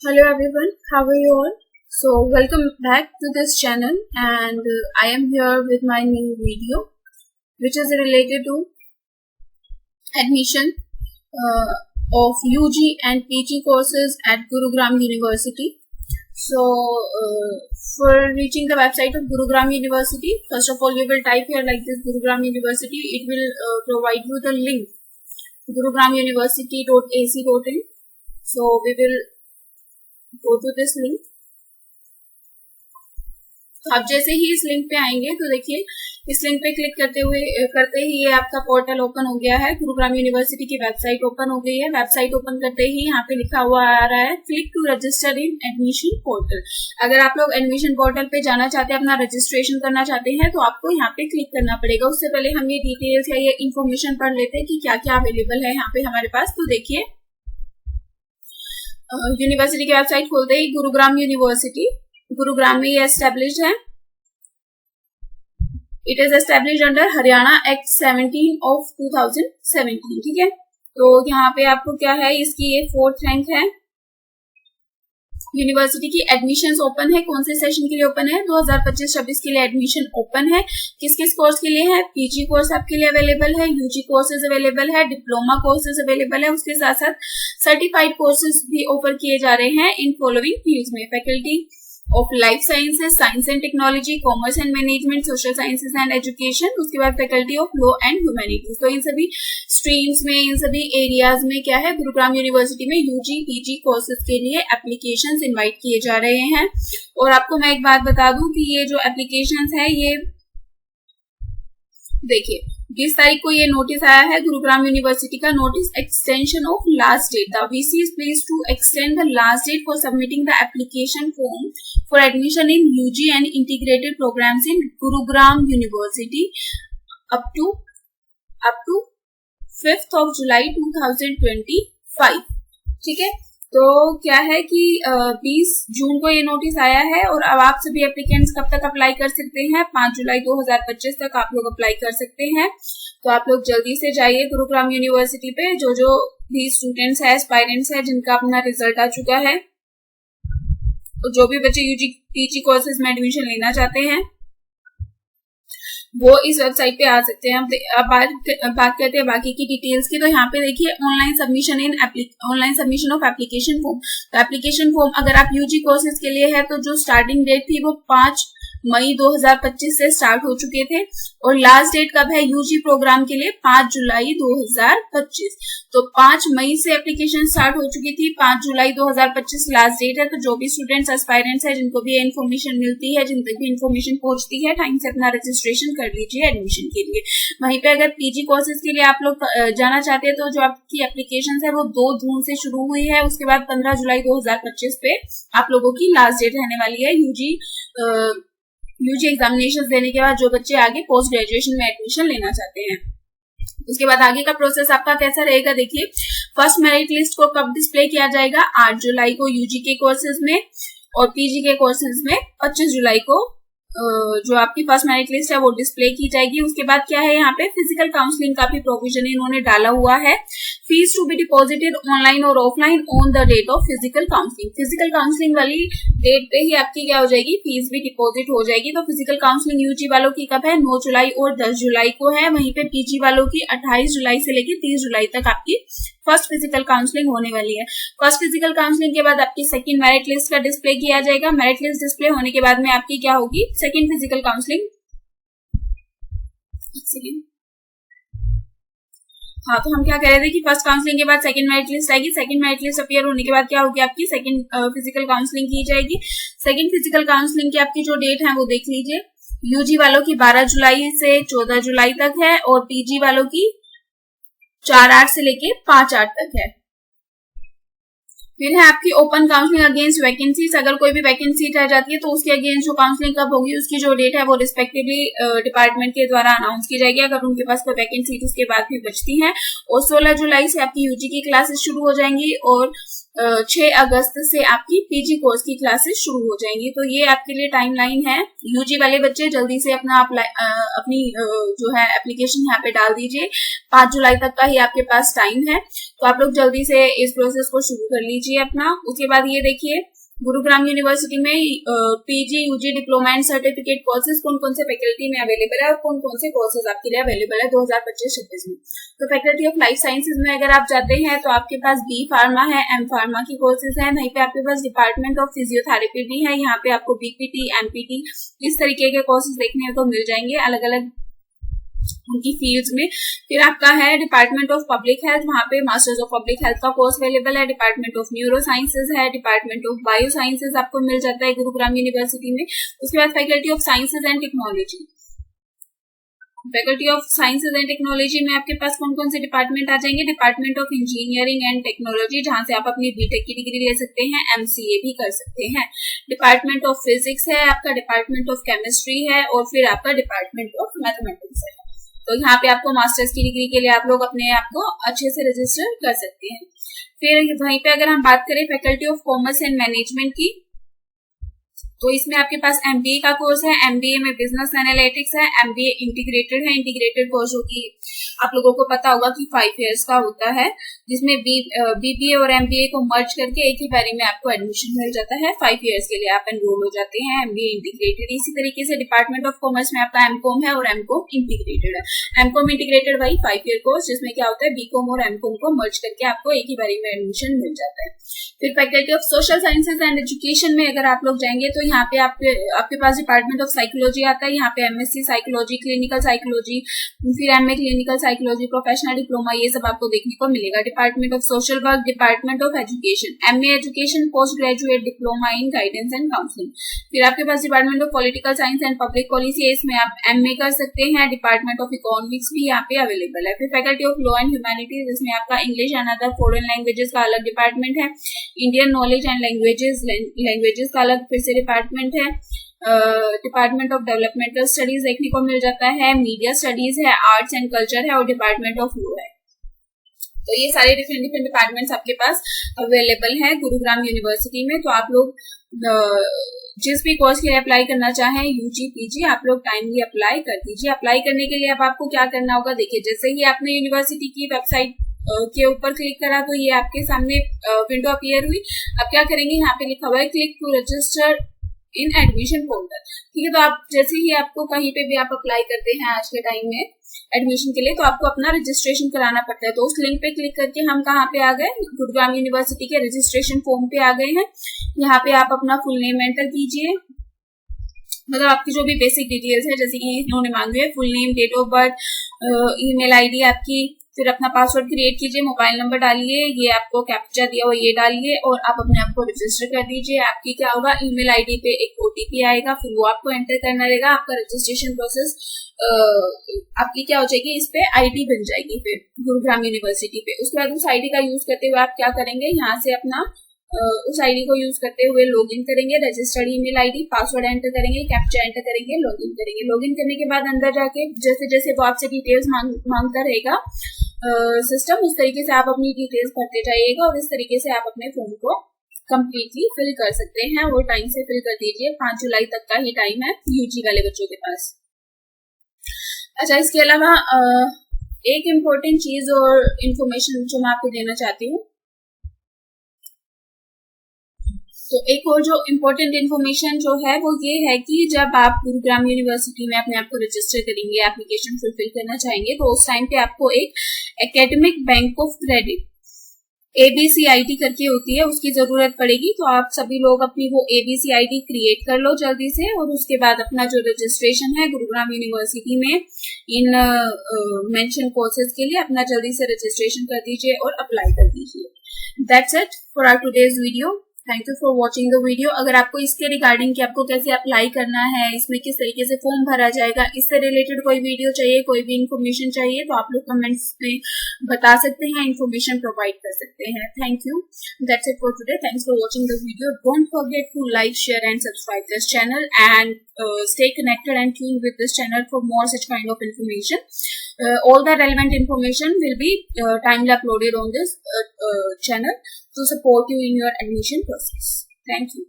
Hello everyone, how are you all? So welcome back to this channel and I am here with my new video which is related to admission of UG and PG courses at Gurugram University. So for reaching the website of Gurugram University, first of all you will type here like this Gurugram University. It will provide you the link gurugramuniversity.ac.in. So we will go to this link. तो आप जैसे ही इस link पे आएंगे तो देखिए इस link पे क्लिक करते ही ये आपका पोर्टल ओपन हो गया है। गुरुग्राम यूनिवर्सिटी की वेबसाइट ओपन हो गई है। वेबसाइट ओपन करते ही यहाँ पे लिखा हुआ आ रहा है click to register in admission portal. अगर आप लोग एडमिशन पोर्टल पे जाना चाहते हैं, अपना रजिस्ट्रेशन करना चाहते हैं तो आपको यहाँ पे क्लिक करना पड़ेगा। उससे पहले हम ये डिटेल्स या ये इन्फॉर्मेशन पढ़ लेते हैं कि क्या क्या अवेलेबल है यहाँ पे हमारे पास। तो देखिए यूनिवर्सिटी की वेबसाइट खोलते ही गुरुग्राम यूनिवर्सिटी गुरुग्राम में ये एस्टेब्लिश्ड है। It is established under Haryana act 17 of 2017। ठीक है, तो यहाँ पे आपको क्या है, इसकी ये 4th रैंक है। यूनिवर्सिटी की एडमिशंस ओपन है। कौन से सेशन के लिए ओपन है? 2025-26 के लिए एडमिशन ओपन है। किस किस कोर्स के लिए है? पीजी कोर्स आपके लिए अवेलेबल है, यूजी कोर्सेज अवेलेबल है, डिप्लोमा कोर्सेज अवेलेबल है। उसके साथ साथ सर्टिफाइड कोर्सेज भी ऑफर किए जा रहे हैं इन फॉलोइंग फील्ड्स में: faculty of life sciences, science and technology, commerce and management, social sciences and education. उसके बाद faculty of law and humanities. तो इन सभी स्ट्रीम्स में, इन सभी एरियाज में क्या है, गुरुग्राम यूनिवर्सिटी में यूजी पीजी कोर्सेज के लिए एप्लीकेशंस इनवाइट किए जा रहे हैं। और आपको मैं एक बात बता दूं कि ये जो एप्लीकेशंस है ये देखिए 20 तारीख को ये नोटिस आया है गुरुग्राम यूनिवर्सिटी का। Notice extension of last date. The VC is pleased to extend the last date for submitting the application form for admission in UG and integrated programmes in Gurugram university up to 5th of July 2025। ठीक है, तो क्या है कि 20 जून को ये notice आया है और अब आप सभी एप्लीकेंट्स कब तक अप्लाई कर सकते हैं? 5 जुलाई 2025 तक आप लोग अप्लाई कर सकते हैं। तो आप लोग जल्दी से जाइए गुरुग्राम यूनिवर्सिटी पे। जो भी स्टूडेंट्स है, एस्पायरेंट्स है जिनका अपना रिजल्ट आ चुका है, तो जो भी बच्चे यूजी पीजी कोर्सेज में एडमिशन लेना चाहते हैं वो इस वेबसाइट पे आ सकते हैं। अब बात करते हैं बाकी की डिटेल्स की। तो यहाँ पे देखिए online submission of application form. तो एप्लीकेशन फॉर्म अगर आप यूजी कोर्सेज के लिए है तो जो स्टार्टिंग डेट थी वो 5 मई 2025 से स्टार्ट हो चुके थे और लास्ट डेट कब है यूजी प्रोग्राम के लिए? 5 जुलाई 2025। तो 5 मई से एप्लीकेशन स्टार्ट हो चुकी थी, 5 जुलाई 2025 लास्ट डेट है। तो जो भी स्टूडेंट्स एस्पायरेंट्स है जिनको भी इन्फॉर्मेशन मिलती है, जिन तक भी इन्फॉर्मेशन पहुंचती है, टाइम से अपना रजिस्ट्रेशन कर लीजिए एडमिशन के लिए। वहीं पे अगर पीजी कोर्सेज के लिए आप लोग जाना चाहते हैं तो जो आपकी एप्लीकेशन है वो 2 जून से शुरू हुई है। उसके बाद 15 जुलाई 2025 पे आप लोगों की लास्ट डेट रहने वाली है यूजी एग्जामिनेशन देने के बाद जो बच्चे आगे पोस्ट ग्रेजुएशन में एडमिशन लेना चाहते हैं। उसके बाद आगे का प्रोसेस आपका कैसा रहेगा? देखिए फर्स्ट मेरिट लिस्ट को कब डिस्प्ले किया जाएगा? 8 जुलाई को यूजी के कोर्सेज में और पीजी के कोर्सेज में 25 जुलाई को जो आपकी फर्स्ट मेरिट लिस्ट है वो डिस्प्ले की जाएगी। उसके बाद क्या है, यहाँ पे फिजिकल काउंसलिंग का भी प्रोविजन इन्होंने डाला हुआ है। Fees to be deposited online और offline on the date of physical counselling. Physical counselling वाली डेट पे ही आपकी क्या हो जाएगी, फीस भी डिपॉजिट हो जाएगी। तो फिजिकल काउंसलिंग यूजी वालों की कब है? 9 जुलाई और 10 जुलाई को है। वहीं पे पीजी वालों की 28 जुलाई से लेकर 30 जुलाई तक आपकी फर्स्ट फिजिकल काउंसलिंग होने वाली है। फर्स्ट फिजिकल काउंसलिंग के बाद आपकी सेकंड मेरिट लिस्ट का डिस्प्ले किया जाएगा। मेरिट लिस्ट डिस्प्ले होने के बाद में आपकी क्या होगी, सेकंड फिजिकल काउंसलिंग। हाँ, तो हम क्या कह रहे थे कि फर्स्ट काउंसलिंग के बाद सेकंड मेरिट लिस्ट आएगी। सेकंड मेरिट लिस्ट अपीयर होने के बाद क्या होगी, आपकी सेकंड फिजिकल काउंसलिंग की जाएगी। सेकंड फिजिकल काउंसलिंग की आपकी जो डेट है वो देख लीजिए। यूजी वालों की 12 जुलाई से 14 जुलाई तक है और पीजी वालों की 4/8 से लेके 5/8 तक है। फिर है आपकी ओपन काउंसलिंग अगेंस्ट वैकेंसीज। अगर कोई भी वैकेंसी रह जाती है तो उसके अगेंस्ट जो काउंसलिंग कब होगी, उसकी जो डेट है वो रिस्पेक्टिवली डिपार्टमेंट के द्वारा अनाउंस की जाएगी अगर उनके पास कोई वैकेंसी उसके बाद भी बचती है। और 16 जुलाई से आपकी यूजी की क्लासेस शुरू हो जाएंगी और 6 अगस्त से आपकी पीजी कोर्स की क्लासेस शुरू हो जाएंगी। तो ये आपके लिए टाइमलाइन है। यूजी वाले बच्चे जल्दी से अपना अपनी जो है एप्लीकेशन यहाँ पे डाल दीजिए। 5 जुलाई तक का ही आपके पास टाइम है, तो आप लोग जल्दी से इस प्रोसेस को शुरू कर लीजिए अपना। उसके बाद ये देखिए, गुरुग्राम यूनिवर्सिटी में PG, UG, diploma and certificate courses कौन कौन से फैकल्टी में अवेलेबल है और कौन कौन से कोर्सेज आपके लिए अवेलेबल है 2025-26 में। तो फैकल्टी ऑफ लाइफ साइंसेज में अगर आप जाते हैं तो आपके पास बी फार्मा है, एम फार्मा की कोर्सेज है। वहीं पे आपके पास डिपार्टमेंट ऑफ फिजियोथेरेपी भी है। यहाँ पे आपको बीपीटी, एमपीटी इस तरीके के कोर्सेज देखने को मिल जाएंगे अलग अलग उनकी फील्ड्स में। फिर आपका है डिपार्टमेंट ऑफ पब्लिक हेल्थ, वहाँ पे मास्टर्स ऑफ पब्लिक हेल्थ का कोर्स अवेलेबल है। डिपार्टमेंट ऑफ न्यूरो साइंसेज है, डिपार्टमेंट ऑफ बायो साइंसेज आपको मिल जाता है गुरुग्राम यूनिवर्सिटी में। उसके बाद faculty of sciences and technology, faculty of sciences and technology में आपके पास कौन कौन से डिपार्टमेंट आ जाएंगे। Department of engineering and technology, जहां से आप अपनी बीटेक की डिग्री ले सकते हैं, एमसीए भी कर सकते हैं। डिपार्टमेंट ऑफ फिजिक्स है आपका, डिपार्टमेंट ऑफ केमिस्ट्री है और फिर आपका डिपार्टमेंट ऑफ मैथमेटिक्स है। तो यहाँ पे आपको मास्टर्स की डिग्री के लिए आप लोग अपने आप को अच्छे से रजिस्टर कर सकते हैं। फिर वहीं पे अगर हम बात करें faculty of commerce and management की, तो इसमें आपके पास एमबीए का कोर्स है। एमबीए में बिजनेस एनालिटिक्स है, एमबीए इंटीग्रेटेड है। इंटीग्रेटेड कोर्स जो कि आप लोगों को पता होगा कि 5 इयर्स का होता है, जिसमें बीबीए और एमबीए को मर्ज करके एक ही बारी में आपको एडमिशन मिल जाता है। 5 इयर्स के लिए आप एनरोल हो जाते हैं एमबीए इंटीग्रेटेड। इसी तरीके से डिपार्टमेंट ऑफ कॉमर्स में आपका एमकॉम है और एमकॉम इंटीग्रेटेड है। एमकॉम इंटीग्रेटेड वही 5 ईयर कोर्स जिसमें क्या होता है बीकॉम और एमकॉम को मर्ज करके आपको एक ही बारी में एडमिशन मिल जाता है। फिर faculty of social sciences and education में अगर आप लोग जाएंगे तो यहाँ पे आपके पास डिपार्टमेंट ऑफ साइकोलॉजी आता है। यहाँ पे एमएससी साइकोलॉजी, क्लिनिकल साइकोलॉजी, फिर MA clinical psychology, professional diploma, ये सब आपको देखने को मिलेगा। Department of social work, department of education, MA education, post graduate diploma in guidance and counselling. फिर आपके पास department of political science and public policy है, इसमें आप एमए कर सकते हैं। डिपार्टमेंट ऑफ इकोनॉमिक्स भी यहाँ पे अवेलेबल है। फिर faculty of law and humanities, जिसमें आपका English and other foreign languages का अलग डिपार्टमेंट है। इंडियन नॉलेज एंड लैंग्वेजेस का अलग फिर से डिपार्टमेंट है। डिपार्टमेंट ऑफ डेवलपमेंटल स्टडीज देखने को मिल जाता है। मीडिया स्टडीज है, आर्ट्स एंड कल्चर है और डिपार्टमेंट ऑफ लॉ है। तो ये सारे डिफरेंट डिपार्टमेंट्स आपके पास अवेलेबल हैं गुरुग्राम यूनिवर्सिटी में। तो आप लोग जिस भी कोर्स के लिए अप्लाई करना चाहें, यूजी पीजी, आप लोग टाइमली अप्लाई कर दीजिए। अप्लाई करने के लिए अब आपको क्या करना होगा, देखिए जैसे ही आपने यूनिवर्सिटी की वेबसाइट के ऊपर क्लिक करा तो ये आपके सामने विंडो अपीयर हुई। अब क्या करेंगे, यहाँ पे लिखा हुआ है click to register in admission portal. ठीक है, तो आप जैसे ही आपको कहीं पे भी आप अप्लाई करते हैं आज के टाइम में एडमिशन के लिए, तो आपको अपना रजिस्ट्रेशन कराना पड़ता है। तो उस लिंक पे क्लिक करके हम कहाँ पे आ गए, गुरुग्राम यूनिवर्सिटी के रजिस्ट्रेशन फॉर्म पे आ गए हैं। यहाँ पे आप अपना फुल नेम एंटर कीजिए, मतलब आपकी जो भी बेसिक डिटेल्स है जैसे कि इन्होंने मांगी है, full name, date of birth, email ID आपकी, फिर अपना पासवर्ड क्रिएट कीजिए, मोबाइल नंबर डालिए, ये आपको कैप्चा दिया हुआ ये डालिए और आप अपने आप को रजिस्टर कर दीजिए। आपकी क्या होगा, ईमेल आईडी पे एक ओटीपी आएगा, फिर वो आपको एंटर करना रहेगा। आपका रजिस्ट्रेशन प्रोसेस आपकी क्या हो जाएगी, इस पे आईडी बन जाएगी फिर गुरुग्राम यूनिवर्सिटी पे। उसके बाद उस आईडी का यूज करते हुए आप क्या करेंगे, यहाँ से अपना उस आईडी को यूज करते हुए लॉगिन करेंगे, registered email ID, password enter करेंगे, कैप्चा एंटर करेंगे, लॉगिन करेंगे। लॉगिन करने के बाद अंदर जाके जैसे जैसे वो आपसे डिटेल्स मांगता रहेगा सिस्टम, उस तरीके से आप अपनी डिटेल्स भरते जाइएगा और इस तरीके से आप अपने फॉर्म को कंप्लीटली फिल कर सकते हैं। वो टाइम से फिल कर दीजिए, 5 जुलाई तक का ही टाइम है यूजी वाले बच्चों के पास। अच्छा, इसके अलावा एक इम्पोर्टेंट चीज और इन्फॉर्मेशन जो मैं आपको देना चाहती हूँ, तो एक और जो इम्पोर्टेंट इन्फॉर्मेशन जो है वो ये है कि जब आप गुरुग्राम यूनिवर्सिटी में अपने आप को रजिस्टर करेंगे, एप्लीकेशन फुलफिल करना चाहेंगे, तो उस टाइम पे आपको एक academic bank of credit ABCID करके होती है, उसकी जरूरत पड़ेगी। तो आप सभी लोग अपनी वो ABCID क्रिएट कर लो जल्दी से और उसके बाद अपना जो रजिस्ट्रेशन है गुरुग्राम यूनिवर्सिटी में इन मेंशन कोर्सेज के लिए अपना जल्दी से रजिस्ट्रेशन कर दीजिए और अप्लाई कर दीजिए। That's it for our today's video. Thank you for watching the video. अगर आपको इसके रिगार्डिंग कि आपको कैसे अप्लाई करना है, इसमें किस तरीके से फॉर्म भरा जाएगा, इससे रिलेटेड कोई वीडियो चाहिए, कोई भी इन्फॉर्मेशन चाहिए, तो आप लोग कमेंट्स में बता सकते हैं, इन्फॉर्मेशन प्रोवाइड कर सकते हैं। Thank you, that's it for today. Thanks for watching the video. Don't forget to like, share and subscribe this channel and stay connected and tuned with this channel for more such kind of information. all the relevant information will be timely uploaded on this channel to support you in your admission process. Thank you.